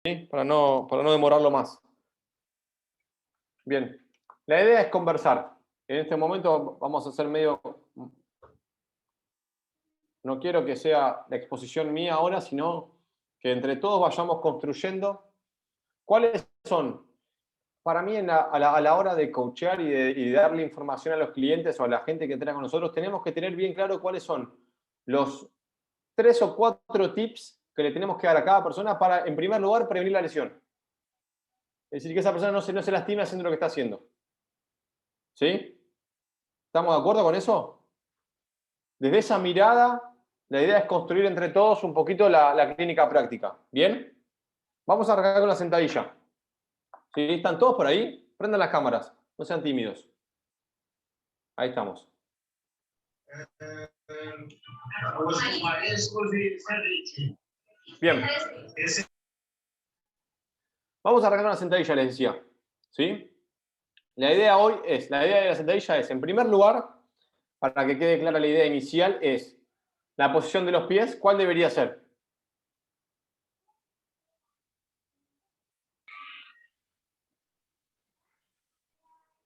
¿sí? Para no demorarlo más. Bien, la idea es conversar. En este momento vamos a hacer medio... No quiero que sea la exposición mía ahora, sino que entre todos vayamos construyendo cuáles son, para mí a la hora de coachear y de darle información a los clientes o a la gente que entrena con nosotros, tenemos que tener bien claro cuáles son los 3 o 4 tips que le tenemos que dar a cada persona para, en primer lugar, prevenir la lesión. Es decir, que esa persona no se lastime haciendo lo que está haciendo. ¿Sí? ¿Estamos de acuerdo con eso? Desde esa mirada, la idea es construir entre todos un poquito la clínica práctica. ¿Bien? Vamos a arrancar con la sentadilla. ¿Sí? ¿Están todos por ahí? Prendan las cámaras, no sean tímidos. Ahí estamos. Bien. Vamos a arrancar con la sentadilla, les decía. ¿Sí? La idea de la sentadilla es, en primer lugar, para que quede clara la idea inicial, es la posición de los pies, ¿cuál debería ser?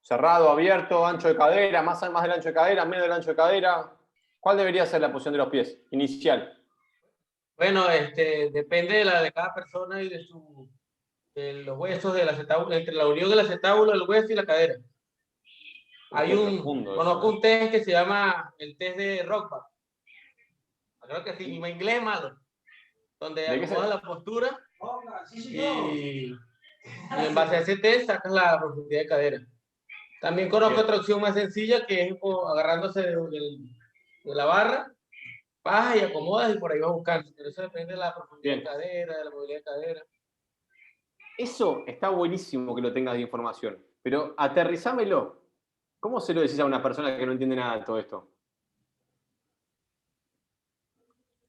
Cerrado, abierto, ancho de cadera, más del ancho de cadera, menos del ancho de cadera. ¿Cuál debería ser la posición de los pies inicial? Bueno, depende de cada persona y de los huesos de la acetábula, entre la unión de la acetábula, el hueso y la cadera. Qué profundo Conozco eso. un test que se llama el test de Rockback. Creo que sí, mi inglés es malo. Donde ¿De qué acomodas se...? la postura y en base a ese test sacas la profundidad de cadera. También conozco Bien. otra opción más sencilla que es agarrándose de la barra, bajas y acomodas y por ahí vas buscando. Pero eso depende de la profundidad de Bien. cadera, de la movilidad de cadera. Eso está buenísimo que lo tengas de información, pero aterrizámelo. ¿Cómo se lo decís a una persona que no entiende nada de todo esto?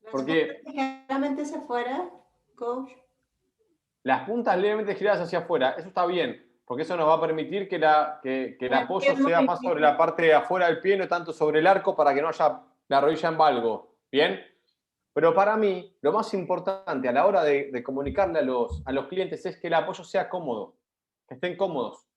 Porque Ligeramente hacia afuera, coach. las puntas levemente giradas hacia afuera, eso está bien, porque eso nos va a permitir que el apoyo sea más sobre la parte de afuera del pie, no tanto sobre el arco, para que no haya la rodilla en valgo. ¿Bien? Pero para mí, lo más importante a la hora de comunicarle a los clientes es que el apoyo sea cómodo, que estén cómodos,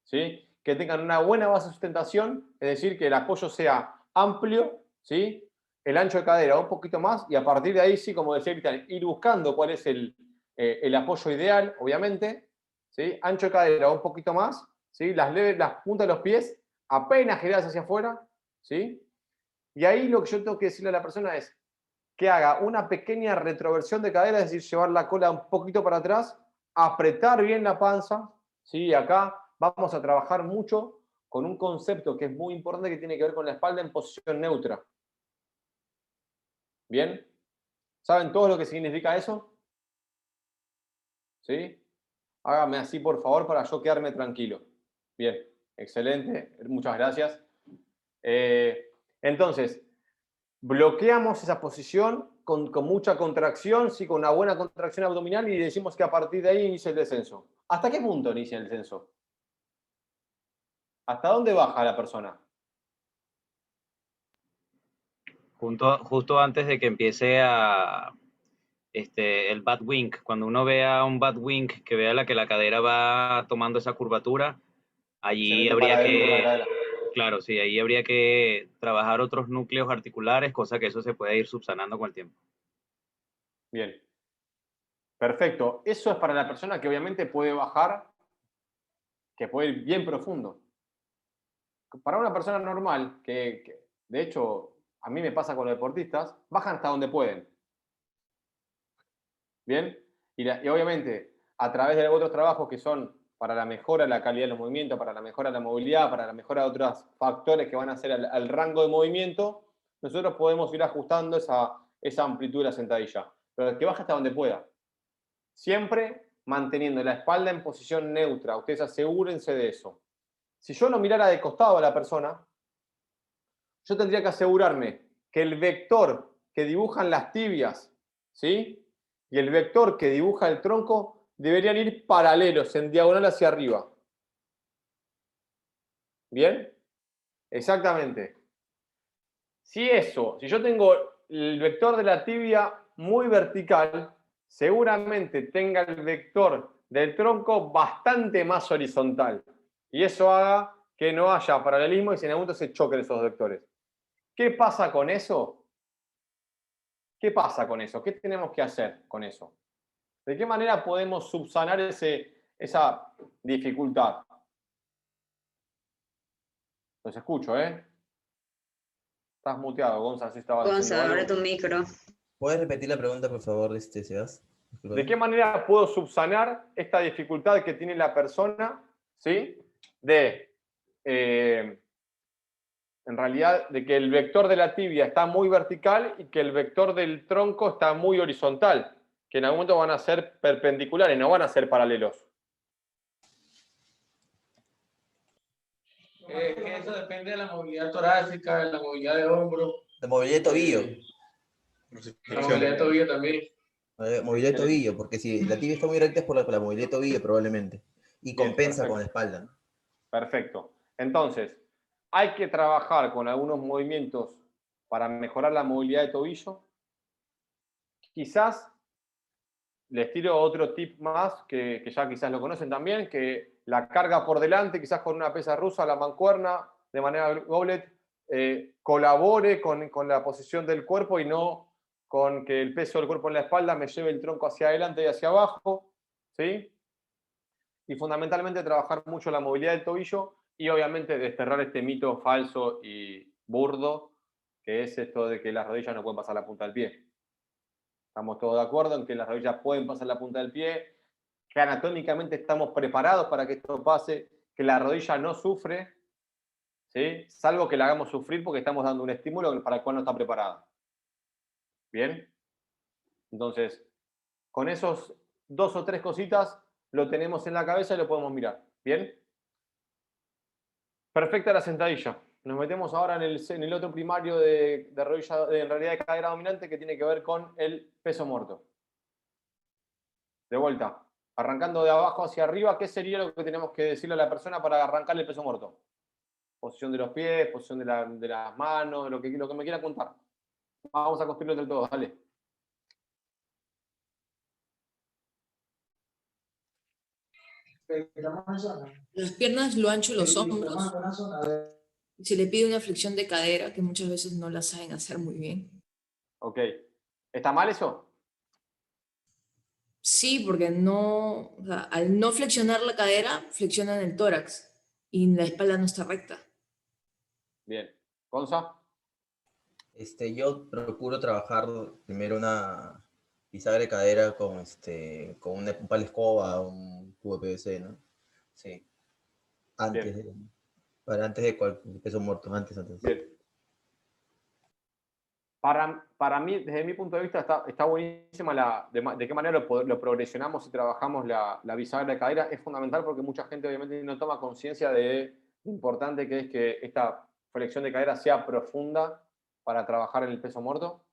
¿sí? Que tengan una buena base de sustentación, es decir, que el apoyo sea amplio, ¿sí? El ancho de cadera un poquito más, y a partir de ahí, sí, como decía Cristian, ir buscando cuál es el apoyo ideal, obviamente, ¿sí? Ancho de cadera un poquito más, ¿sí? Las puntas de los pies apenas giradas hacia afuera, ¿sí? Y ahí lo que yo tengo que decirle a la persona es que haga una pequeña retroversión de cadera, es decir, llevar la cola un poquito para atrás, apretar bien la panza, ¿sí? Acá vamos a trabajar mucho con un concepto que es muy importante que tiene que ver con la espalda en posición neutra. ¿Bien? ¿Saben todo lo que significa eso? ¿Sí? Hágame así, por favor, para yo quedarme tranquilo. Bien, excelente, muchas gracias. Entonces, bloqueamos esa posición con mucha contracción, sí, con una buena contracción abdominal, y decimos que a partir de ahí inicia el descenso. ¿Hasta qué punto inicia el descenso? ¿Hasta dónde baja la persona? Justo antes de que empiece el bad wing, cuando uno vea un bad wing, que vea que la cadera va tomando esa curvatura, Se allí mete para habría adentro la que, cadera. claro, sí, ahí habría que trabajar otros núcleos articulares, cosa que eso se puede ir subsanando con el tiempo. Bien. Perfecto. Eso es para la persona que obviamente puede bajar, que puede ir bien profundo. Para una persona normal, que de hecho a mí me pasa con los deportistas, bajan hasta donde pueden. ¿Bien? Y obviamente, a través de otros trabajos que son para la mejora de la calidad de los movimientos, para la mejora de la movilidad, para la mejora de otros factores que van a hacer al rango de movimiento, nosotros podemos ir ajustando esa amplitud de la sentadilla. Pero que baje hasta donde pueda. Siempre manteniendo la espalda en posición neutra. Ustedes asegúrense de eso. Si yo no mirara de costado a la persona, yo tendría que asegurarme que el vector que dibujan las tibias, ¿sí? Y el vector que dibuja el tronco deberían ir paralelos, en diagonal hacia arriba. ¿Bien? Exactamente. Si yo tengo el vector de la tibia muy vertical, seguramente tenga el vector del tronco bastante más horizontal. Y eso haga que no haya paralelismo y en algún momento se choquen esos vectores. ¿Qué pasa con eso? ¿Qué pasa con eso? ¿Qué tenemos que hacer con eso? ¿De qué manera podemos subsanar esa dificultad? Los escucho, ¿eh? Estás muteado, Gonzalo, si estabas diciendo Gonza, abre algo. tu micro. ¿Puedes repetir la pregunta, por favor, Sebas? ¿De qué manera puedo subsanar esta dificultad que tiene la persona, ¿sí? En realidad, de que el vector de la tibia está muy vertical y que el vector del tronco está muy horizontal, que en algún momento van a ser perpendiculares, no van a ser paralelos. Que eso depende de la movilidad torácica, de la movilidad de hombro. La movilidad de tobillo. La movilidad de tobillo también. Movilidad de tobillo, porque si la tibia está muy recta es por la movilidad de tobillo probablemente. Y Bien, compensa perfecto. con la espalda, ¿no? Perfecto. Entonces, hay que trabajar con algunos movimientos para mejorar la movilidad de tobillo. Quizás les tiro otro tip más, que ya quizás lo conocen también, que la carga por delante, quizás con una pesa rusa, la mancuerna, de manera goblet, colabore con la posición del cuerpo y no con que el peso del cuerpo en la espalda me lleve el tronco hacia adelante y hacia abajo, ¿sí? Y fundamentalmente trabajar mucho la movilidad del tobillo y obviamente desterrar este mito falso y burdo, que es esto de que las rodillas no pueden pasar la punta del pie. Estamos todos de acuerdo en que las rodillas pueden pasar la punta del pie, que anatómicamente estamos preparados para que esto pase, que la rodilla no sufre, ¿sí? Salvo que la hagamos sufrir porque estamos dando un estímulo para el cual no está preparada. ¿Bien? Entonces, con esos 2 o 3 cositas lo tenemos en la cabeza y lo podemos mirar. ¿Bien? Perfecta la sentadilla. Nos metemos ahora en el otro primario de rodilla, en realidad de cadera dominante, que tiene que ver con el peso muerto. De vuelta, arrancando de abajo hacia arriba, ¿qué sería lo que tenemos que decirle a la persona para arrancarle el peso muerto? Posición de los pies, posición de las manos, lo que me quiera contar. Vamos a construirlo entre todos, dale. Las piernas lo ancho de los hombros. Se le pide una flexión de cadera, que muchas veces no la saben hacer muy bien. Ok. ¿Está mal eso? Sí, porque no, o sea, al no flexionar la cadera, flexionan el tórax y la espalda no está recta. Bien. ¿Gonza? Yo procuro trabajar primero una bisagra de cadera con un palo de escoba, un tubo de PVC, ¿no? Sí. Antes de cualquier peso muerto, antes. Bien. Para mí, desde mi punto de vista, está buenísima de qué manera lo progresionamos y trabajamos la bisagra de cadera. Es fundamental porque mucha gente obviamente no toma conciencia de lo importante que es que esta flexión de cadera sea profunda para trabajar en el peso muerto.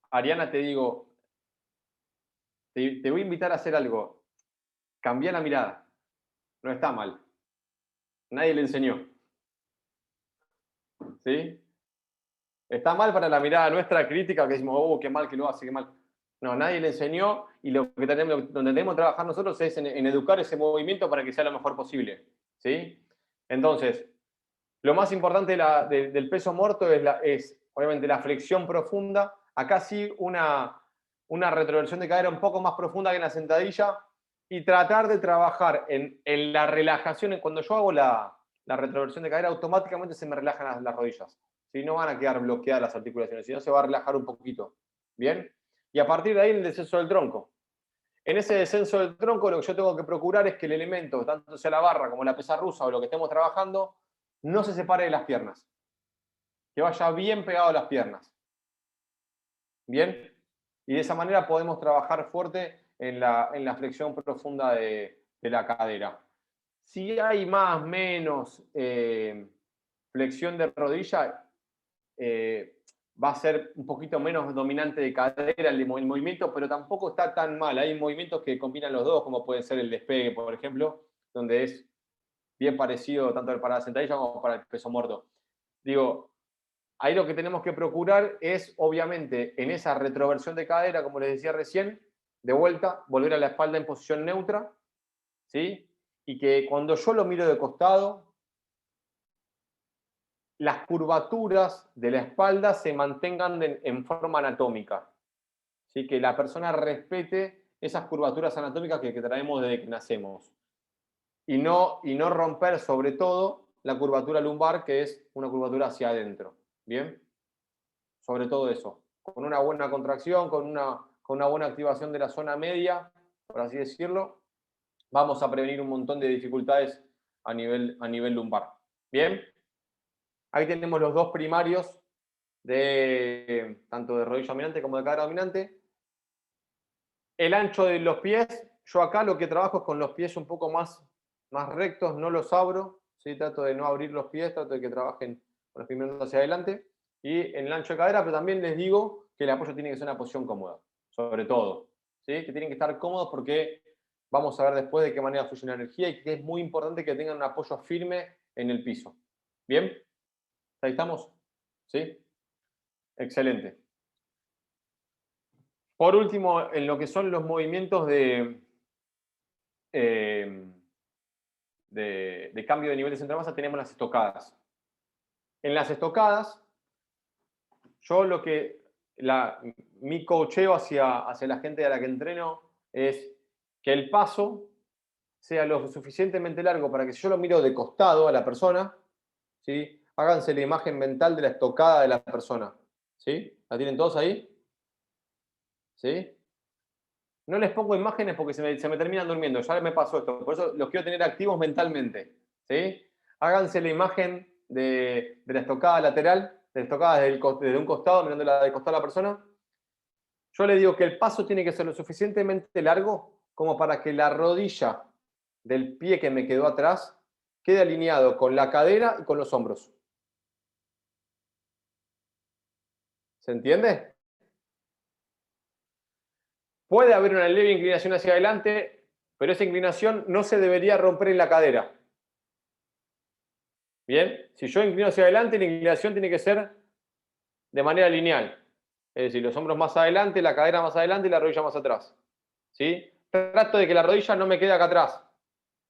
Ariana, te digo, te voy a invitar a hacer algo. Cambia la mirada. No está mal. Nadie le enseñó. ¿Sí? Está mal para la mirada nuestra crítica, que decimos, oh, qué mal que lo hace, qué mal. No, nadie le enseñó y donde tenemos que trabajar nosotros es en educar ese movimiento para que sea lo mejor posible. ¿Sí? Entonces, lo más importante del peso muerto es obviamente la flexión profunda. Acá sí una retroversión de cadera un poco más profunda que en la sentadilla y tratar de trabajar en la relajación. Cuando yo hago la retroversión de cadera, automáticamente se me relajan las rodillas. Si no van a quedar bloqueadas las articulaciones, sino se va a relajar un poquito. ¿Bien? Y a partir de ahí el descenso del tronco. En ese descenso del tronco lo que yo tengo que procurar es que el elemento, tanto sea la barra como la pesa rusa o lo que estemos trabajando, no se separe de las piernas. Que vaya bien pegado a las piernas. ¿Bien? Y de esa manera podemos trabajar fuerte en la flexión profunda de la cadera. Si hay más o menos flexión de rodilla, va a ser un poquito menos dominante de cadera el movimiento, pero tampoco está tan mal. Hay movimientos que combinan los dos, como puede ser el despegue, por ejemplo, donde es bien parecido tanto para la sentadilla como para el peso muerto. Digo, ahí lo que tenemos que procurar es, obviamente, en esa retroversión de cadera, como les decía recién, de vuelta, volver a la espalda en posición neutra, ¿sí? Y que cuando yo lo miro de costado, las curvaturas de la espalda se mantengan en forma anatómica, ¿sí? Que la persona respete esas curvaturas anatómicas que traemos desde que nacemos. Y no romper, sobre todo, la curvatura lumbar, que es una curvatura hacia adentro. ¿Bien? Sobre todo eso. Con una buena contracción, con una buena activación de la zona media, por así decirlo, vamos a prevenir un montón de dificultades a nivel lumbar. ¿Bien? Ahí tenemos los dos primarios, tanto de rodilla dominante como de cadera dominante. El ancho de los pies, yo acá lo que trabajo es con los pies un poco más rectos, no los abro, ¿sí? Trato de no abrir los pies, trato de que trabajen con los pies mirando hacia adelante. Y en el ancho de cadera, pero también les digo que el apoyo tiene que ser una posición cómoda, sobre todo, ¿sí? Que tienen que estar cómodos porque vamos a ver después de qué manera fluye la energía y que es muy importante que tengan un apoyo firme en el piso. ¿Bien? ¿Ahí estamos? ¿Sí? Excelente. Por último, en lo que son los movimientos de cambio de nivel de centro de masa, tenemos las estocadas. En las estocadas, yo mi coacheo hacia la gente a la que entreno es que el paso sea lo suficientemente largo para que si yo lo miro de costado a la persona, ¿sí? Háganse la imagen mental de la estocada de la persona. ¿Sí? ¿La tienen todos ahí? ¿Sí? No les pongo imágenes porque se me terminan durmiendo. Ya me pasó esto. Por eso los quiero tener activos mentalmente. ¿Sí? Háganse la imagen de la estocada lateral, de la estocada desde un costado, mirándola de costado a la persona. Yo le digo que el paso tiene que ser lo suficientemente largo como para que la rodilla del pie que me quedó atrás quede alineado con la cadera y con los hombros. ¿Se entiende? Puede haber una leve inclinación hacia adelante, pero esa inclinación no se debería romper en la cadera. Bien, si yo inclino hacia adelante, la inclinación tiene que ser de manera lineal. Es decir, los hombros más adelante, la cadera más adelante y la rodilla más atrás. ¿Sí? Trato de que la rodilla no me quede acá atrás.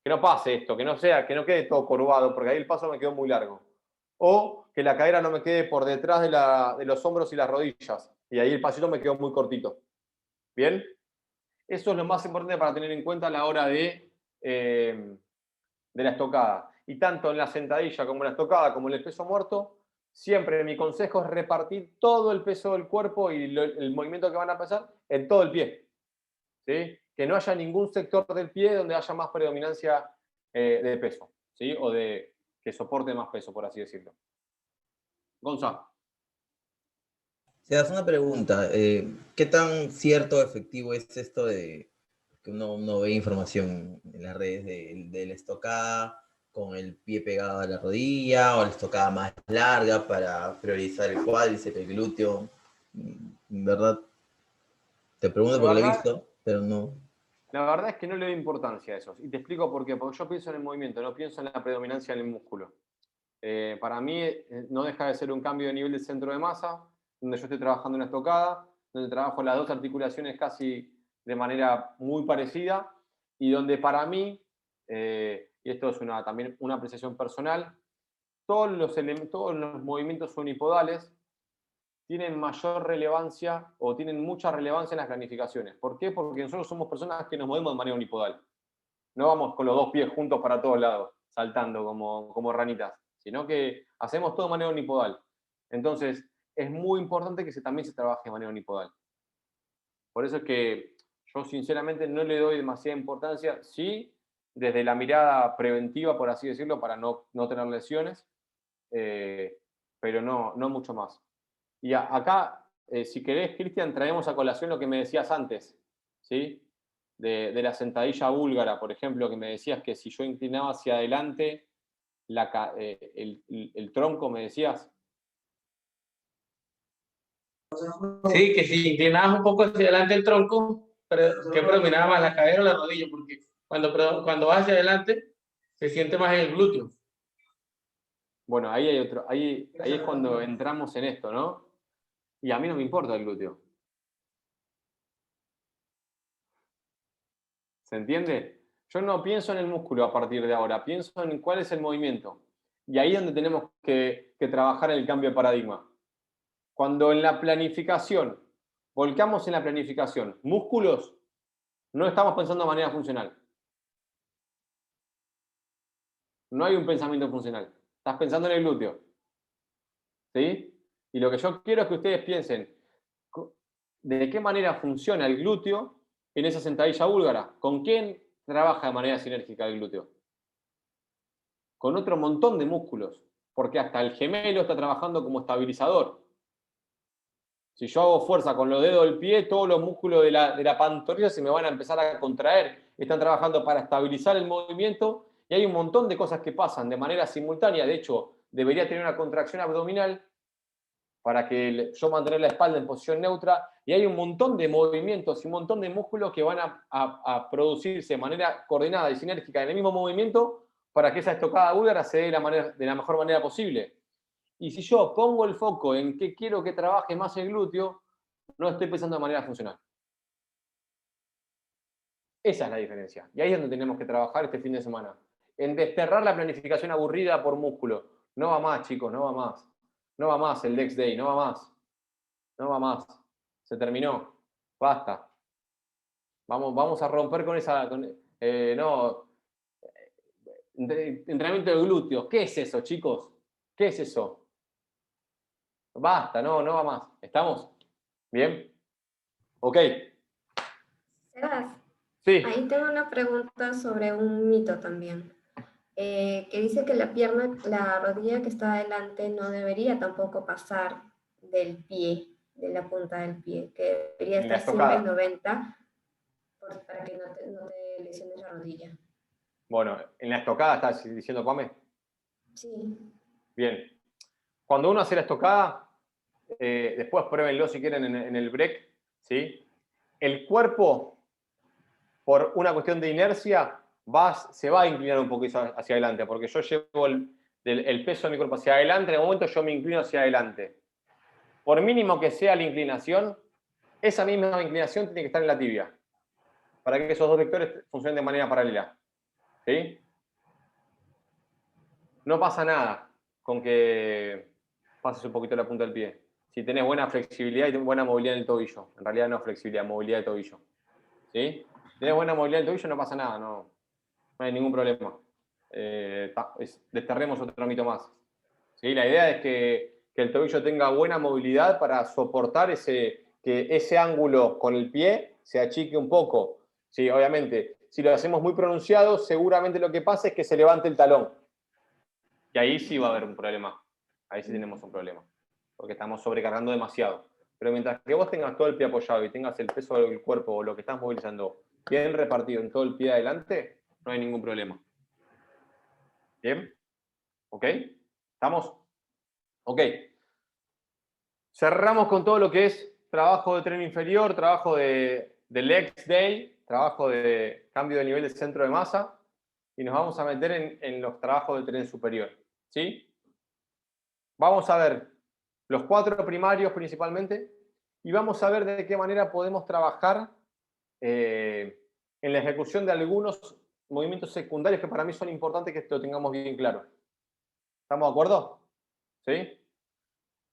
Que no pase esto, que no quede todo curvado, porque ahí el paso me quedó muy largo. O que la cadera no me quede por detrás de los hombros y las rodillas. Y ahí el pasito me quedó muy cortito. ¿Bien? Eso es lo más importante para tener en cuenta a la hora de la estocada. Y tanto en la sentadilla como en la estocada, como en el peso muerto, siempre mi consejo es repartir todo el peso del cuerpo y el movimiento que van a pasar en todo el pie. ¿Sí? Que no haya ningún sector del pie donde haya más predominancia de peso, ¿sí? O que soporte más peso, por así decirlo. Gonzalo. Se hace una pregunta, ¿qué tan cierto o efectivo es esto de que uno ve información en las redes de la estocada con el pie pegado a la rodilla o la estocada más larga para priorizar el cuádriceps, el glúteo? En verdad, te pregunto porque lo he visto, pero no. La verdad es que no le doy importancia a eso. Y te explico por qué. Porque yo pienso en el movimiento, no pienso en la predominancia del músculo. Para mí no deja de ser un cambio de nivel del centro de masa, donde yo estoy trabajando una estocada, donde trabajo las dos articulaciones casi de manera muy parecida, y donde para mí, y esto es también una apreciación personal, todos los movimientos unipodales tienen mayor relevancia o tienen mucha relevancia en las planificaciones. ¿Por qué? Porque nosotros somos personas que nos movemos de manera unipodal. No vamos con los dos pies juntos para todos lados, saltando como ranitas, sino que hacemos todo de manera unipodal. Entonces, es muy importante que también se trabaje de manera unipodal. Por eso es que yo sinceramente no le doy demasiada importancia, sí, desde la mirada preventiva, por así decirlo, para no tener lesiones, pero no mucho más. Y acá, si querés, Cristian, traemos a colación lo que me decías antes, ¿sí? De la sentadilla búlgara, por ejemplo, que me decías que si yo inclinaba hacia adelante el tronco, me decías. Sí, que si inclinabas un poco hacia adelante el tronco, que predominaba más la cadera o la rodilla, porque cuando vas hacia adelante se siente más en el glúteo. Bueno, ahí hay otro, ahí es cuando entramos en esto, ¿no? Y a mí no me importa el glúteo. ¿Se entiende? Yo no pienso en el músculo a partir de ahora, pienso en cuál es el movimiento. Y ahí es donde tenemos que trabajar el cambio de paradigma. Cuando en la planificación, volcamos en la planificación, músculos, no estamos pensando de manera funcional. No hay un pensamiento funcional. Estás pensando en el glúteo. ¿Sí? Y lo que yo quiero es que ustedes piensen de qué manera funciona el glúteo en esa sentadilla búlgara. ¿Con quién trabaja de manera sinérgica el glúteo? Con otro montón de músculos, porque hasta el gemelo está trabajando como estabilizador. Si yo hago fuerza con los dedos del pie, todos los músculos de la pantorrilla se me van a empezar a contraer. Están trabajando para estabilizar el movimiento y hay un montón de cosas que pasan de manera simultánea. De hecho, debería tener una contracción abdominal para que yo mantener la espalda en posición neutra, y hay un montón de movimientos y un montón de músculos que van a producirse de manera coordinada y sinérgica en el mismo movimiento para que esa estocada búlgara se dé de la mejor manera posible. Y si yo pongo el foco en qué quiero que trabaje más el glúteo, no estoy pensando de manera funcional. Esa es la diferencia. Y ahí es donde tenemos que trabajar este fin de semana. En desterrar la planificación aburrida por músculo. No va más, chicos, no va más. No va más el Lex Day, no va más. No va más. Se terminó. Basta. Vamos a romper con esa... entrenamiento de glúteos. ¿Qué es eso, chicos? ¿Qué es eso? Basta, no va más. ¿Estamos? ¿Bien? Ok. Sebas, Sí. ahí tengo una pregunta sobre un mito también, que dice que la pierna, la rodilla que está adelante no debería tampoco pasar del pie, de la punta del pie, que debería En la estar siempre en estocada. 90 para que no te lesiones la rodilla. Bueno, en la estocada estás diciendo, Pame. Sí. Bien. Cuando uno hace la estocada, después pruébenlo si quieren en el break, ¿sí? El cuerpo, por una cuestión de inercia, se va a inclinar un poquito hacia adelante, porque yo llevo el peso de mi cuerpo hacia adelante, en el momento yo me inclino hacia adelante. Por mínimo que sea la inclinación, esa misma inclinación tiene que estar en la tibia, para que esos dos vectores funcionen de manera paralela. ¿Sí? No pasa nada con que pases un poquito la punta del pie. Si tenés buena flexibilidad y buena movilidad en el tobillo. En realidad no flexibilidad, movilidad de tobillo. ¿Sí? Si tenés buena movilidad en el tobillo, no pasa nada, no hay ningún problema. Desterremos otro mito más. ¿Sí? La idea es que el tobillo tenga buena movilidad para soportar que ese ángulo con el pie se achique un poco. Sí, obviamente, si lo hacemos muy pronunciado, seguramente lo que pasa es que se levante el talón. Y ahí sí va a haber un problema. Ahí sí tenemos un problema. Porque estamos sobrecargando demasiado. Pero mientras que vos tengas todo el pie apoyado y tengas el peso del cuerpo o lo que estás movilizando bien repartido en todo el pie adelante, no hay ningún problema. ¿Bien? ¿Ok? ¿Estamos? Ok. Cerramos con todo lo que es trabajo de tren inferior, trabajo de Lex Day, trabajo de cambio de nivel de centro de masa, y nos vamos a meter en los trabajos de tren superior. ¿Sí? Vamos a ver los 4 primarios principalmente, y vamos a ver de qué manera podemos trabajar en la ejecución de algunos movimientos secundarios que para mí son importantes que esto lo tengamos bien claro. ¿Estamos de acuerdo? ¿Sí?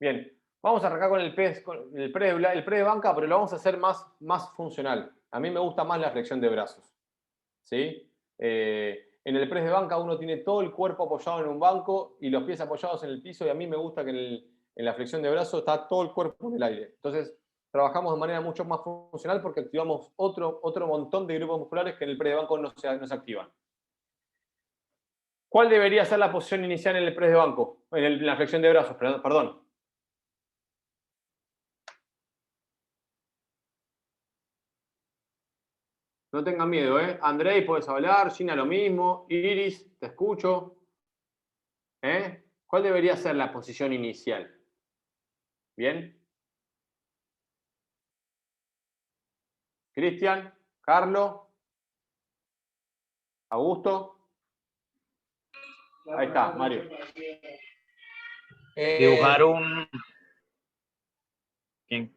Bien. Vamos a arrancar con el pre de banca, pero lo vamos a hacer más funcional. A mí me gusta más la flexión de brazos. ¿Sí? En el press de banca uno tiene todo el cuerpo apoyado en un banco y los pies apoyados en el piso, y a mí me gusta que en la flexión de brazos está todo el cuerpo en el aire. Entonces, trabajamos de manera mucho más funcional porque activamos otro montón de grupos musculares que en el press de banco no se activan. ¿Cuál debería ser la posición inicial en el press de banco? En la flexión de brazos, perdón. No tengan miedo, ¿eh? Andrei, puedes hablar. Gina, lo mismo. Iris, te escucho. ¿Cuál debería ser la posición inicial? ¿Bien? Cristian, Carlos, Augusto. Ahí está, Mario. Dibujar un... ¿Quién?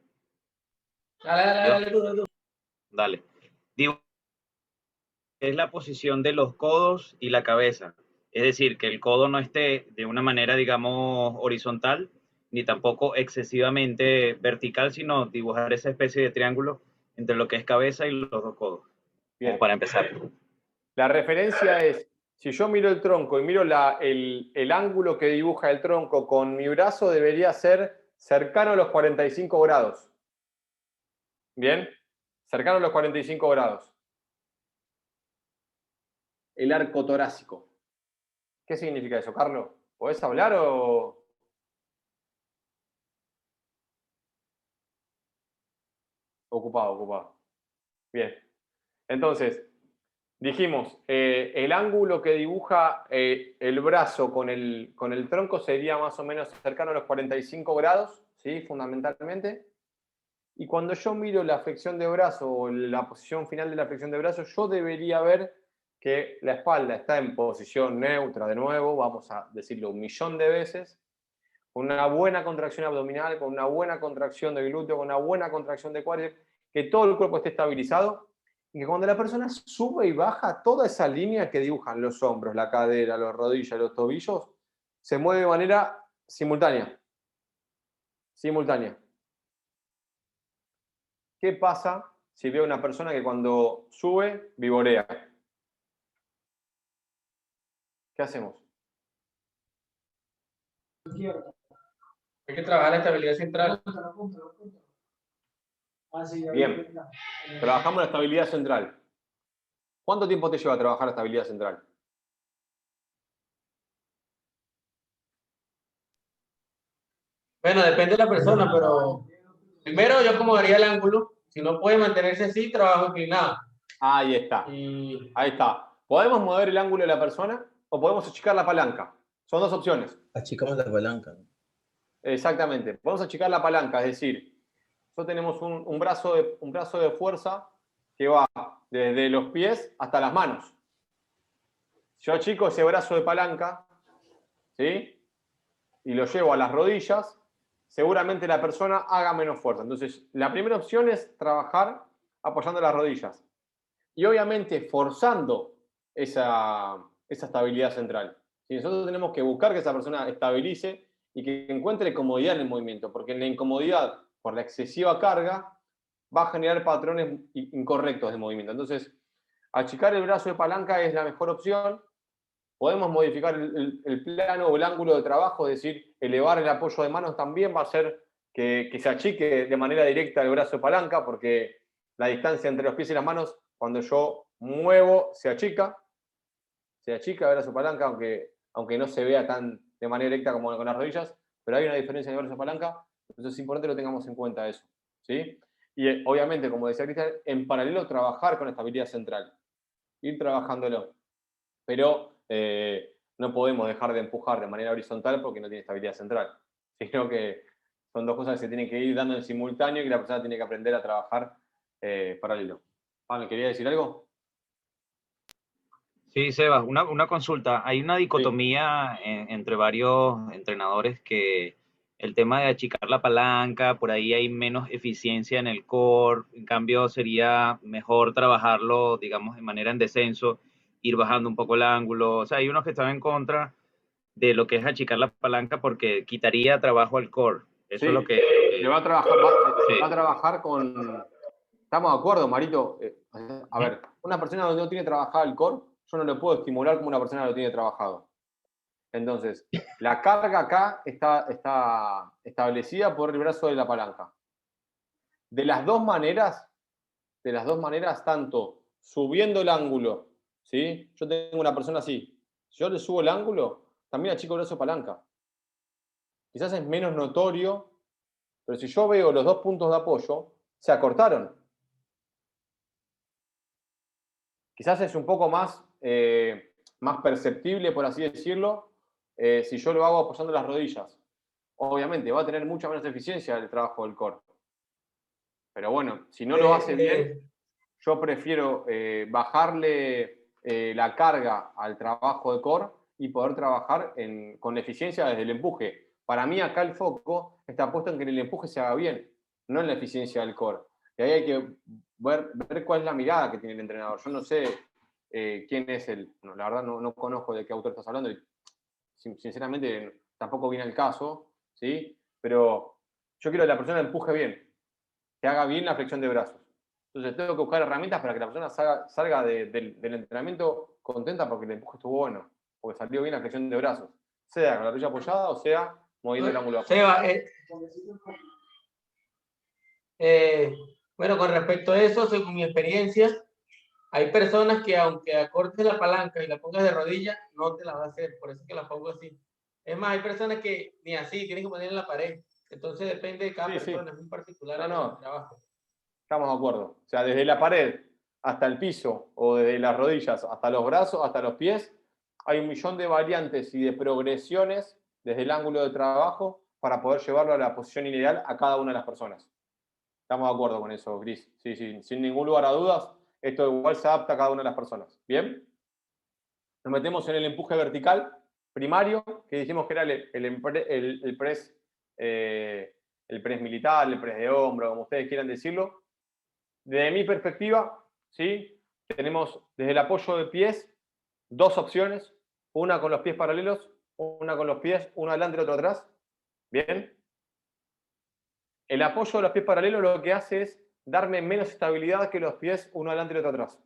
Dale, tú. Dale. Es la posición de los codos y la cabeza. Es decir, que el codo no esté de una manera, digamos, horizontal, ni tampoco excesivamente vertical, sino dibujar esa especie de triángulo entre lo que es cabeza y los dos codos. Bien. Como para empezar. La referencia es, si yo miro el tronco y miro el ángulo que dibuja el tronco con mi brazo, debería ser cercano a los 45 grados. ¿Bien? Cercano a los 45 grados. El arco torácico. ¿Qué significa eso, Carlos? ¿Podés hablar o...? Ocupado. Bien. Entonces, dijimos, el ángulo que dibuja el brazo con el tronco sería más o menos cercano a los 45 grados, ¿sí? Fundamentalmente. Y cuando yo miro la flexión de brazo o la posición final de la flexión de brazo, yo debería ver que la espalda está en posición neutra de nuevo, vamos a decirlo 1.000.000 de veces, con una buena contracción abdominal, con una buena contracción de glúteo, con una buena contracción de cuádriceps, que todo el cuerpo esté estabilizado, y que cuando la persona sube y baja, toda esa línea que dibujan los hombros, la cadera, las rodillas, los tobillos, se mueve de manera simultánea. Simultánea. ¿Qué pasa si veo una persona que cuando sube, vivorea? ¿Qué hacemos? Hay que trabajar la estabilidad central. Bien, trabajamos la estabilidad central. ¿Cuánto tiempo te lleva a trabajar la estabilidad central? Bueno, depende de la persona, pero primero yo acomodaría el ángulo. Si no puede mantenerse así, trabajo inclinado. Ahí está. Ahí está. ¿Podemos mover el ángulo de la persona o podemos achicar la palanca? Son dos opciones. Achicamos la palanca. Exactamente. Podemos achicar la palanca, es decir, nosotros tenemos un brazo de fuerza que va desde los pies hasta las manos. Yo achico ese brazo de palanca, ¿sí? Y lo llevo a las rodillas, seguramente la persona haga menos fuerza. Entonces, la primera opción es trabajar apoyando las rodillas. Y obviamente forzando esa estabilidad central. ¿Sí? Nosotros tenemos que buscar que esa persona estabilice y que encuentre comodidad en el movimiento, porque en la incomodidad por la excesiva carga va a generar patrones incorrectos de movimiento. Entonces, achicar el brazo de palanca es la mejor opción. Podemos modificar el plano o el ángulo de trabajo, es decir, elevar el apoyo de manos también va a hacer que se achique de manera directa el brazo de palanca, porque la distancia entre los pies y las manos, cuando yo muevo, se achica el brazo de palanca, aunque no se vea tan de manera directa como con las rodillas, pero hay una diferencia en el brazo de palanca, entonces es importante que lo tengamos en cuenta eso, ¿sí? Y obviamente, como decía Cristian, en paralelo trabajar con la estabilidad central, ir trabajándolo, pero no podemos dejar de empujar de manera horizontal porque no tiene estabilidad central, sino que son dos cosas que se tienen que ir dando en simultáneo y que la persona tiene que aprender a trabajar paralelo. ¿Me quería decir algo? Sí, Sebas, una consulta. Hay una dicotomía entre varios entrenadores que el tema de achicar la palanca, por ahí hay menos eficiencia en el core, en cambio sería mejor trabajarlo, digamos, de manera en descenso, ir bajando un poco el ángulo. O sea, hay unos que están en contra de lo que es achicar la palanca porque quitaría trabajo al core. Eso es lo que... Le va a trabajar, va a trabajar con... ¿Estamos de acuerdo, Marito? A ver, una persona que no tiene trabajado el core, yo no lo puedo estimular como una persona que lo tiene trabajado. Entonces, la carga acá está establecida por el brazo de la palanca. De las dos maneras, tanto subiendo el ángulo, ¿sí? Yo tengo una persona así. Si yo le subo el ángulo, también achico el brazo de palanca. Quizás es menos notorio, pero si yo veo los dos puntos de apoyo, se acortaron. Quizás es un poco más perceptible, por así decirlo, si yo lo hago apoyando las rodillas. Obviamente, va a tener mucha menos eficiencia el trabajo del core. Pero bueno, si no lo hace bien, yo prefiero bajarle la carga al trabajo de core y poder trabajar con eficiencia desde el empuje. para mí acá el foco está puesto en que el empuje se haga bien, no en la eficiencia del core. Y ahí hay que ver cuál es la mirada que tiene el entrenador. Yo no sé quién es no, la verdad no conozco de qué autor estás hablando, y sinceramente tampoco viene el caso, ¿sí? Pero yo quiero que la persona empuje bien, que haga bien la flexión de brazos. Entonces tengo que buscar herramientas para que la persona salga del entrenamiento contenta porque el empuje estuvo bueno, porque salió bien la flexión de brazos, sea con la rodilla apoyada o sea moviendo el ángulo de apoyo. Seba, bueno, con respecto a eso, según mi experiencia, hay personas que aunque acortes la palanca y la pongas de rodilla, no te la va a hacer, por eso es que la pongo así. Es más, hay personas que ni así, tienen que poner en la pared. Entonces depende de cada persona, es muy particular en el trabajo. Estamos de acuerdo. O sea, desde la pared hasta el piso, o desde las rodillas hasta los brazos, hasta los pies, hay un millón de variantes y de progresiones desde el ángulo de trabajo para poder llevarlo a la posición ideal a cada una de las personas. Estamos de acuerdo con eso, Gris. Sí, sin ningún lugar a dudas, esto igual se adapta a cada una de las personas. ¿Bien? Nos metemos en el empuje vertical primario, que dijimos que era el press militar, el press de hombro, como ustedes quieran decirlo. Desde mi perspectiva, ¿sí? Tenemos desde el apoyo de pies dos opciones, una con los pies paralelos, una con los pies, uno adelante y otro atrás. ¿Bien? El apoyo de los pies paralelos lo que hace es darme menos estabilidad que los pies, uno adelante y otro atrás.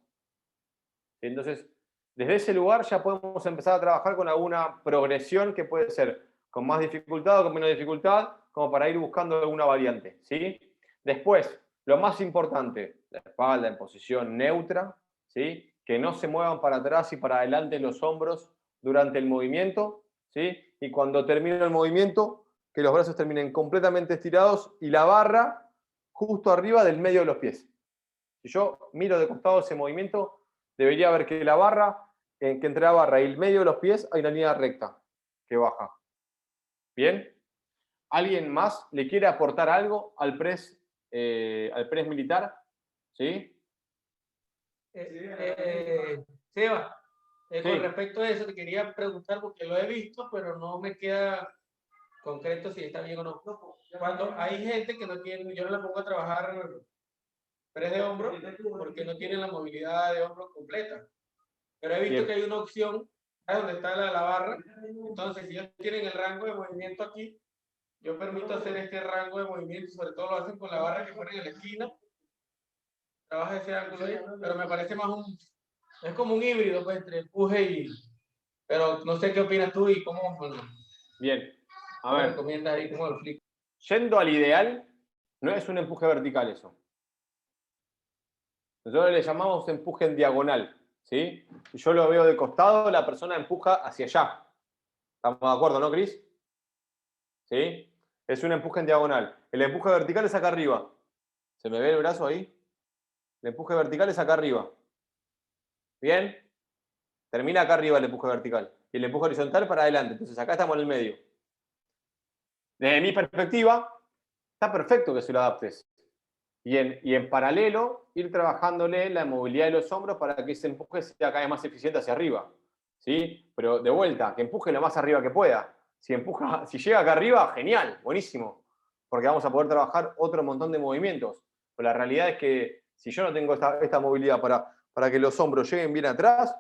Entonces, desde ese lugar ya podemos empezar a trabajar con alguna progresión que puede ser con más dificultad o con menos dificultad, como para ir buscando alguna variante, ¿sí? Después, lo más importante, la espalda en posición neutra, ¿sí? Que no se muevan para atrás y para adelante los hombros durante el movimiento, ¿sí? Y cuando termine el movimiento, que los brazos terminen completamente estirados y la barra justo arriba del medio de los pies. Si yo miro de costado ese movimiento, debería ver que la barra, que entre la barra y el medio de los pies hay una línea recta que baja. ¿Bien? ¿Alguien más le quiere aportar algo al press militar? ¿Sí? Seba, con respecto a eso te quería preguntar porque lo he visto, pero no me queda concreto si está bien o no. Cuando hay gente que no tiene, yo no la pongo a trabajar press de hombro porque no tienen la movilidad de hombro completa. Pero he visto que hay una opción, ¿sabes? Donde está la barra. Entonces, si ellos tienen el rango de movimiento aquí, yo permito hacer este rango de movimiento, sobre todo lo hacen con la barra que ponen en la esquina. Trabaja ese ángulo ahí, pero me parece más es como un híbrido pues, entre empuje y... Pero no sé qué opinas tú y cómo... Bueno, bien, a ¿cómo ver. recomiendas ahí? ¿Cómo lo explico? Yendo al ideal, no es un empuje vertical eso. Nosotros le llamamos empuje en diagonal, ¿sí? Si yo lo veo de costado, la persona empuja hacia allá. ¿Estamos de acuerdo, no, Cris? ¿Sí? Es un empuje en diagonal. El empuje vertical es acá arriba. ¿Se me ve el brazo ahí? El empuje vertical es acá arriba. ¿Bien? Termina acá arriba el empuje vertical. Y el empuje horizontal para adelante. Entonces acá estamos en el medio. Desde mi perspectiva, está perfecto que se lo adaptes. Y en paralelo, ir trabajándole la movilidad de los hombros para que ese empuje sea cada vez más eficiente hacia arriba. ¿Sí? Pero de vuelta, que empuje lo más arriba que pueda. Si llega acá arriba, genial, buenísimo. Porque vamos a poder trabajar otro montón de movimientos. Pero la realidad es que si yo no tengo esta movilidad para que los hombros lleguen bien atrás,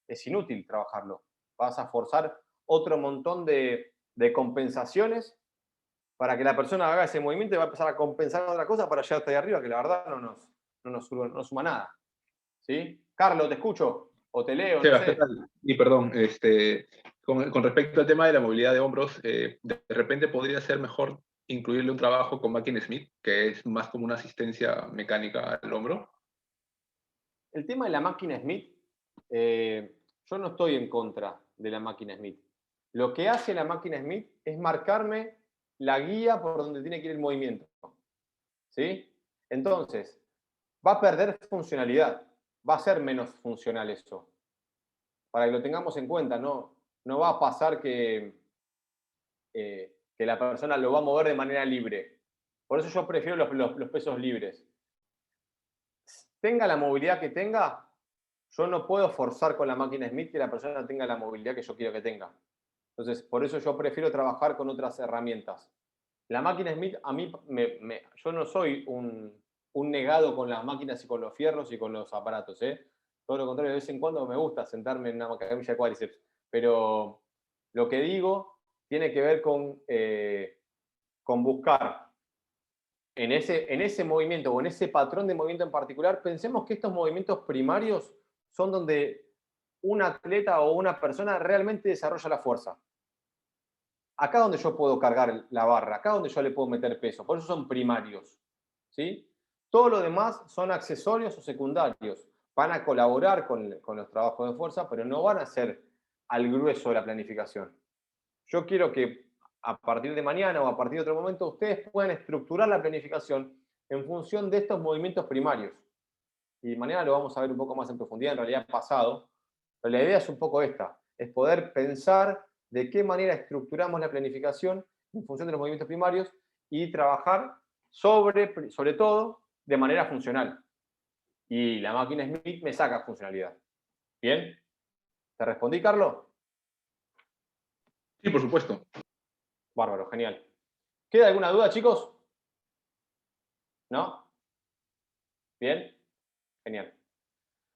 es inútil trabajarlo. Vas a forzar otro montón de compensaciones para que la persona haga ese movimiento y va a empezar a compensar otra cosa para llegar hasta ahí arriba, que la verdad no suma nada. ¿Sí? Carlos, ¿te escucho? ¿O te leo? Sebas, No ¿qué sé. tal? Y perdón, con respecto al tema de la movilidad de hombros, de repente podría ser mejor incluirle un trabajo con máquina Smith, que es más como una asistencia mecánica al hombro. El tema de la máquina Smith, yo no estoy en contra de la máquina Smith. Lo que hace la máquina Smith es marcarme la guía por donde tiene que ir el movimiento. ¿Sí? Entonces, va a perder funcionalidad. Va a ser menos funcional eso. Para que lo tengamos en cuenta, no va a pasar que la persona lo va a mover de manera libre. Por eso yo prefiero los pesos libres. Tenga la movilidad que tenga, yo no puedo forzar con la máquina Smith que la persona tenga la movilidad que yo quiero que tenga. Entonces, por eso yo prefiero trabajar con otras herramientas. La máquina Smith, a mí, yo no soy un negado con las máquinas y con los fierros y con los aparatos, ¿eh? Todo lo contrario, de vez en cuando me gusta sentarme en una camilla de cuádriceps, pero lo que digo tiene que ver con buscar en ese movimiento o en ese patrón de movimiento en particular. Pensemos que estos movimientos primarios son donde un atleta o una persona realmente desarrolla la fuerza. Acá donde yo puedo cargar la barra, acá donde yo le puedo meter peso, por eso son primarios, ¿sí? Todo lo demás son accesorios o secundarios. Van a colaborar con los trabajos de fuerza, pero no van a ser al grueso de la planificación. Yo quiero que a partir de mañana o a partir de otro momento ustedes puedan estructurar la planificación en función de estos movimientos primarios. Y mañana lo vamos a ver un poco más en profundidad, en realidad pasado, pero la idea es un poco esta, es poder pensar de qué manera estructuramos la planificación en función de los movimientos primarios y trabajar sobre todo de manera funcional. Y la máquina Smith me saca funcionalidad. ¿Bien? ¿Te respondí, Carlos? Sí, por supuesto. Bárbaro, genial. ¿Queda alguna duda, chicos? ¿No? ¿Bien? Genial.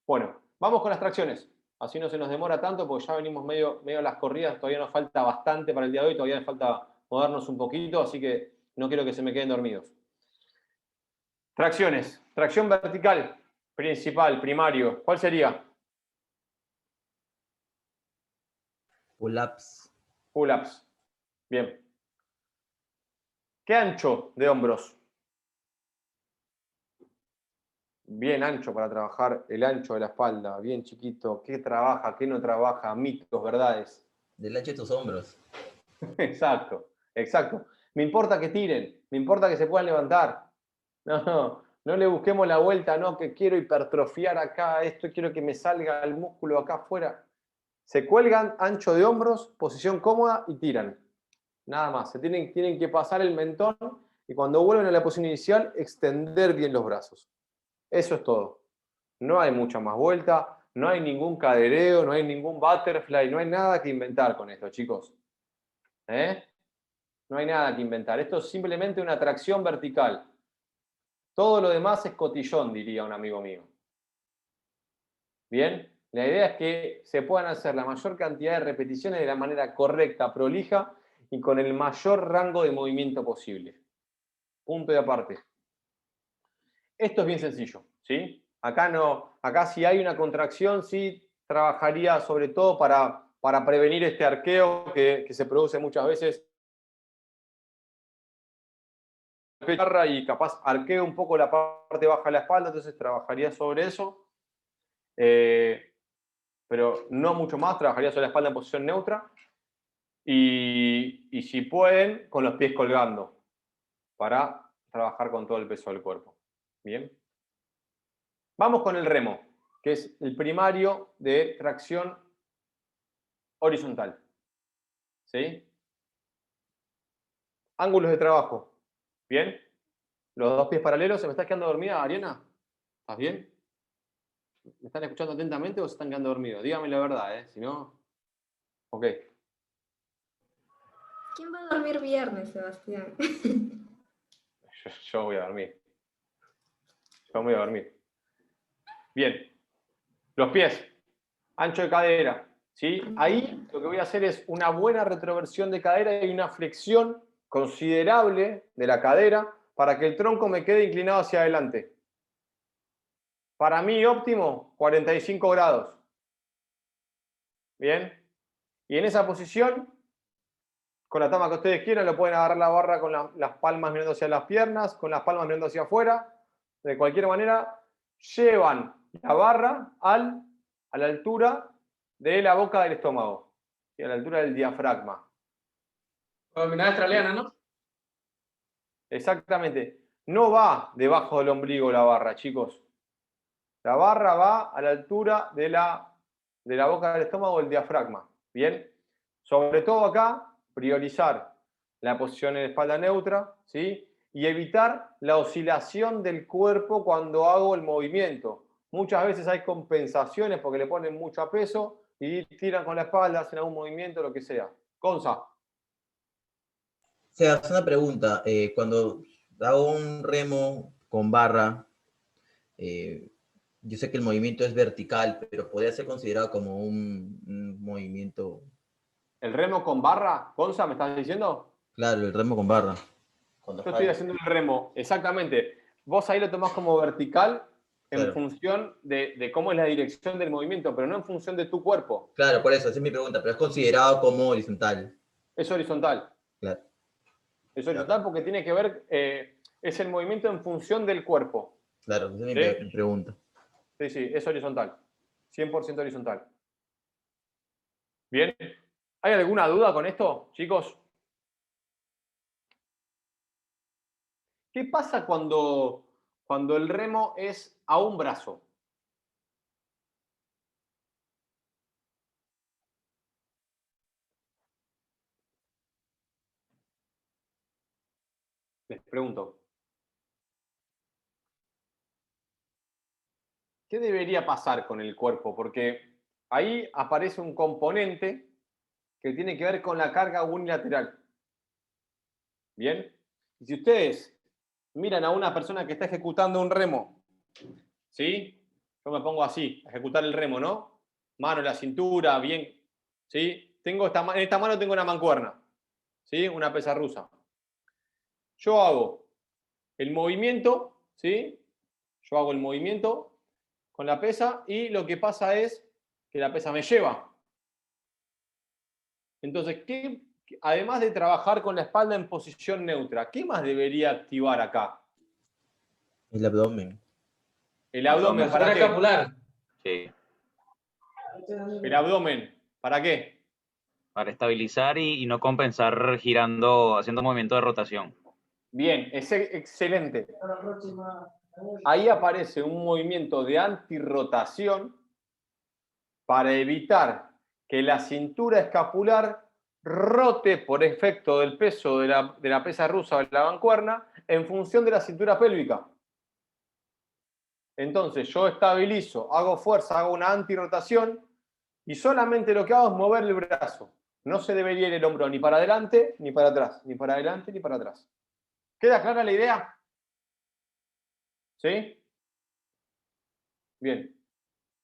Bueno, vamos con las tracciones. Así no se nos demora tanto porque ya venimos medio a las corridas. Todavía nos falta bastante para el día de hoy. Todavía nos falta movernos un poquito, así que no quiero que se me queden dormidos. Tracciones. Tracción vertical, principal, primario. ¿Cuál sería? Pull-ups. Pull-ups. Bien. ¿Qué ancho de hombros? Bien ancho para trabajar el ancho de la espalda, bien chiquito. ¿Qué trabaja, qué no trabaja? Mitos, verdades. Del ancho de tus hombros. Exacto, exacto. Me importa que tiren, me importa que se puedan levantar. No le busquemos la vuelta, no, que quiero hipertrofiar acá, esto quiero que me salga el músculo acá afuera. Se cuelgan, ancho de hombros, posición cómoda y tiran. Nada más, tienen que pasar el mentón y cuando vuelven a la posición inicial, extender bien los brazos. Eso es todo. No hay mucha más vuelta, no hay ningún cadereo, no hay ningún butterfly, no hay nada que inventar con esto, chicos. No hay nada que inventar. Esto es simplemente una tracción vertical. Todo lo demás es cotillón, diría un amigo mío. Bien, la idea es que se puedan hacer la mayor cantidad de repeticiones de la manera correcta, prolija y con el mayor rango de movimiento posible. Punto y aparte. Esto es bien sencillo, ¿sí? Acá si hay una contracción, sí trabajaría sobre todo para prevenir este arqueo que se produce muchas veces y capaz arqueo un poco la parte baja de la espalda, entonces trabajaría sobre eso. Pero no mucho más, trabajaría sobre la espalda en posición neutra. Y si pueden, con los pies colgando, para trabajar con todo el peso del cuerpo. Bien. Vamos con el remo, que es el primario de tracción horizontal. ¿Sí? Ángulos de trabajo. ¿Bien? Los dos pies paralelos. ¿Se me está quedando dormida, Ariana? ¿Estás bien? ¿Me están escuchando atentamente o se están quedando dormidos? Dígame la verdad, ¿eh? Si no... Ok. ¿Quién va a dormir viernes, Sebastián? Yo voy a dormir. Yo me voy a dormir. Bien. Los pies. Ancho de cadera. ¿Sí? Ahí lo que voy a hacer es una buena retroversión de cadera y una flexión considerable de la cadera para que el tronco me quede inclinado hacia adelante. Para mí óptimo, 45 grados. Bien. Y en esa posición, con la tama que ustedes quieran, lo pueden agarrar la barra con las palmas mirando hacia las piernas, con las palmas mirando hacia afuera. De cualquier manera, llevan la barra a la altura de la boca del estómago, y a la altura del diafragma. Dominada australiana, ¿no? Exactamente. No va debajo del ombligo la barra, chicos. La barra va a la altura de la boca del estómago, del diafragma. Bien. Sobre todo acá, priorizar la posición en espalda neutra, ¿sí? Y evitar la oscilación del cuerpo cuando hago el movimiento. Muchas veces hay compensaciones porque le ponen mucho peso y tiran con la espalda, hacen algún movimiento, lo que sea. Gonza. O sea, es una pregunta. Cuando hago un remo con barra, yo sé que el movimiento es vertical, pero podría ser considerado como un movimiento. ¿El remo con barra? Gonza, ¿me estás diciendo? Claro, el remo con barra. Yo estoy haciendo el remo, exactamente. Vos ahí lo tomás como vertical en Claro. función de cómo es la dirección del movimiento, pero no en función de tu cuerpo. Claro, por eso, esa es mi pregunta, pero es considerado como horizontal. Es horizontal. Claro. Es horizontal porque tiene que ver, es el movimiento en función del cuerpo. Claro, esa es ¿Sí? mi pregunta. Sí, sí, es horizontal. 100% horizontal. Bien. ¿Hay alguna duda con esto, chicos? ¿Qué pasa cuando el remo es a un brazo? Les pregunto. ¿Qué debería pasar con el cuerpo? Porque ahí aparece un componente que tiene que ver con la carga unilateral. ¿Bien? Y si ustedes miran a una persona que está ejecutando un remo, ¿sí? Yo me pongo así, a ejecutar el remo, ¿no? Mano en la cintura, bien, ¿sí? En esta mano tengo una mancuerna, ¿sí? Una pesa rusa. Yo hago el movimiento, ¿sí? Yo hago el movimiento con la pesa y lo que pasa es que la pesa me lleva. Entonces, además de trabajar con la espalda en posición neutra, ¿qué más debería activar acá? El abdomen. El abdomen, ¿para qué? escapular. Sí. El abdomen, ¿para qué? Para estabilizar y no compensar girando, haciendo movimiento de rotación. Bien, es excelente. Ahí aparece un movimiento de antirrotación para evitar que la cintura escapular rote por efecto del peso de la pesa rusa o de la mancuerna en función de la cintura pélvica. Entonces yo estabilizo, hago fuerza, hago una antirrotación y solamente lo que hago es mover el brazo. No se debería ir el hombro ni para adelante ni para atrás, ni para adelante ni para atrás. ¿Queda clara la idea? ¿Sí? Bien.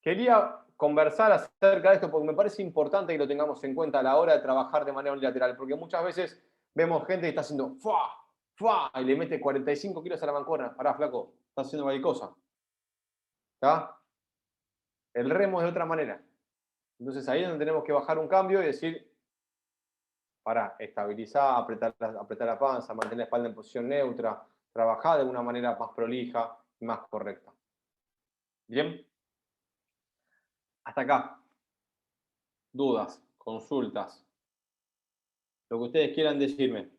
Quería conversar acerca de esto porque me parece importante que lo tengamos en cuenta a la hora de trabajar de manera unilateral, porque muchas veces vemos gente que está haciendo ¡fua! ¡Fua! Y le mete 45 kilos a la mancuerna. Pará, flaco, está haciendo cualquier cosa. ¿Está? El remo es de otra manera. Entonces ahí es donde tenemos que bajar un cambio y decir, pará, estabilizar, apretar la panza, mantener la espalda en posición neutra, trabajar de una manera más prolija y más correcta. ¿Bien? Hasta acá. Dudas, consultas, lo que ustedes quieran decirme.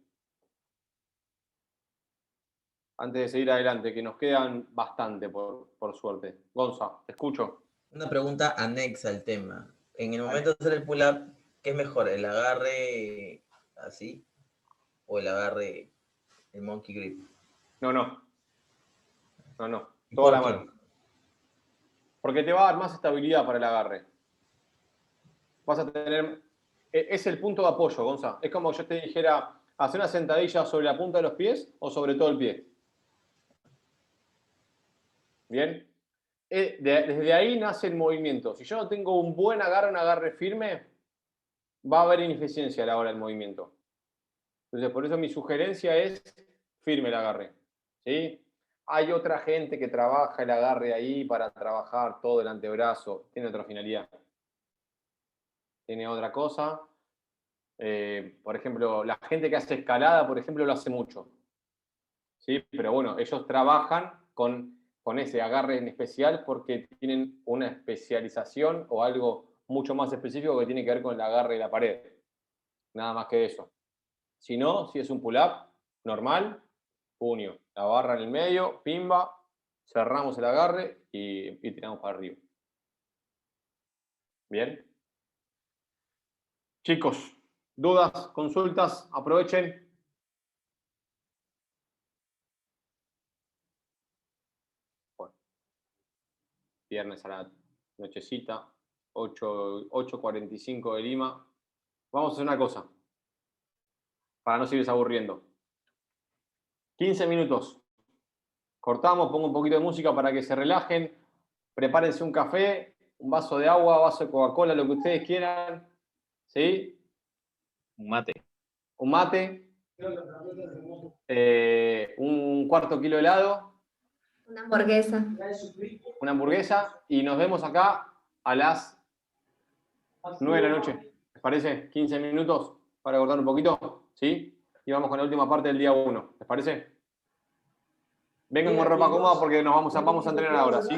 Antes de seguir adelante, que nos quedan bastante, por suerte. Gonza, te escucho. Una pregunta anexa al tema. En el Dale. momento de hacer el pull-up, ¿qué es mejor? ¿El agarre así? ¿O el agarre, el monkey grip? No, no. No, no. ¿Y Toda la por qué? mano. Porque te va a dar más estabilidad para el agarre. Vas a tener... Es el punto de apoyo, Gonza. Es como yo te dijera, hacer una sentadilla sobre la punta de los pies o sobre todo el pie. ¿Bien? Desde ahí nace el movimiento. Si yo no tengo un buen agarre, un agarre firme, va a haber ineficiencia a la hora del movimiento. Entonces, por eso mi sugerencia es firme el agarre. ¿Sí? Hay otra gente que trabaja el agarre ahí para trabajar todo el antebrazo. Tiene otra finalidad. Tiene otra cosa. Por ejemplo, la gente que hace escalada, por ejemplo, lo hace mucho. ¿Sí? Pero bueno, ellos trabajan con ese agarre en especial porque tienen una especialización o algo mucho más específico que tiene que ver con el agarre de la pared. Nada más que eso. Si no, si es un pull-up normal, puño, la barra en el medio, pimba, cerramos el agarre y tiramos para arriba. Bien. Chicos, dudas, consultas, aprovechen. Bueno, viernes a la nochecita, 8:45 de Lima. Vamos a hacer una cosa. para no seguirse aburriendo. 15 minutos. Cortamos, pongo un poquito de música para que se relajen. Prepárense un café, un vaso de agua, vaso de Coca-Cola, lo que ustedes quieran. ¿Sí? Un mate. Un mate. Un cuarto kilo de helado. Una hamburguesa. Una hamburguesa. Y nos vemos acá a las 9 de la noche. ¿Les parece? 15 minutos para cortar un poquito. ¿Sí? Y vamos con la última parte del día 1. ¿Les parece? Vengan con ropa cómoda porque nos vamos a entrenar ahora, ¿sí?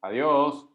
Adiós.